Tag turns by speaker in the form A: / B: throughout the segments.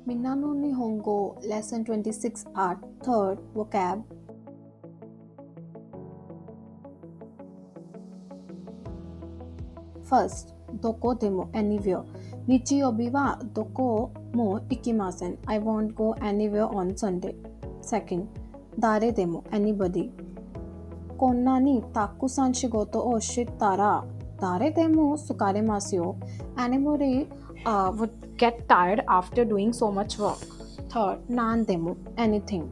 A: Minna no Nihongo, Lesson 26 Art, 3rd Vocab. First, doko demo, anywhere. Nichi yobi wa doko mo ikimasen. I won't go anywhere on Sunday. Second, dare demo, anybody. Konna ni takusan shigoto o shittara. Dare demo sukaremasu yo. Anybody would get tired after doing so much work. Third, nan demo, anything.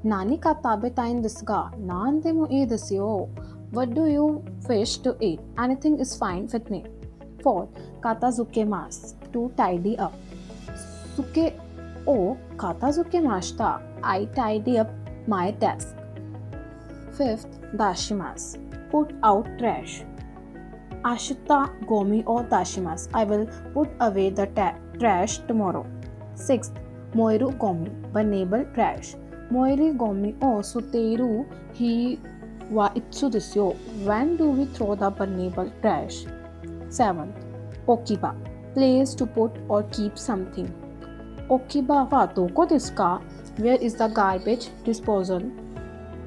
A: Nani ka tabetain desu ga? Nan demo ii desu yo. What do you wish to eat? Anything is fine with me. Fourth, katazukemasu, to tidy up. Suke o katazukemashita. I tidy up my desk. Fifth, dashimasu, put out trash. Ashita gomi o dashimasu. I will put away the trash tomorrow. Sixth, moiru gomi, burnable trash. Moiri gomi o suteiru hi wa itsu desu yo. When do we throw the burnable trash? Seventh, okiba, place to put or keep something. Okiba wa doko desu ka? Where is the garbage disposal?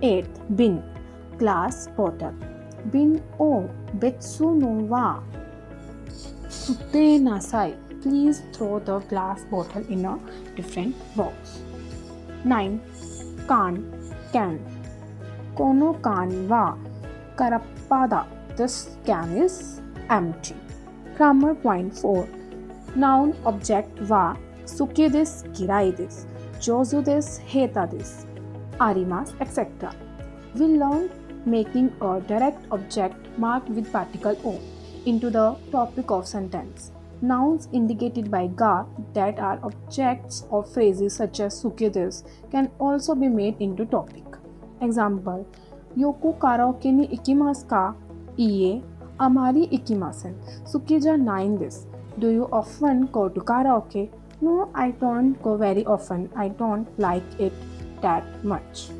A: Eighth, bin, glass bottle. Bin o betsu no wa sute nasai. Please throw the glass bottle in a different box. 9. Can. Kono can wa karappada. This can is empty. Grammar point 4. Noun object wa suki desu, kirai desu, jozu desu, heta desu, arimasu, etc. We learn making a direct object marked with particle O into the topic of sentence. Nouns indicated by ga that are objects of phrases such as suke desu can also be made into topic. Example: Yoku karaoke ni ikimasu ka? Iie, amari ikimasen. Suki-ja nine desu. Do you often go to karaoke? No, I don't go very often. I don't like it that much.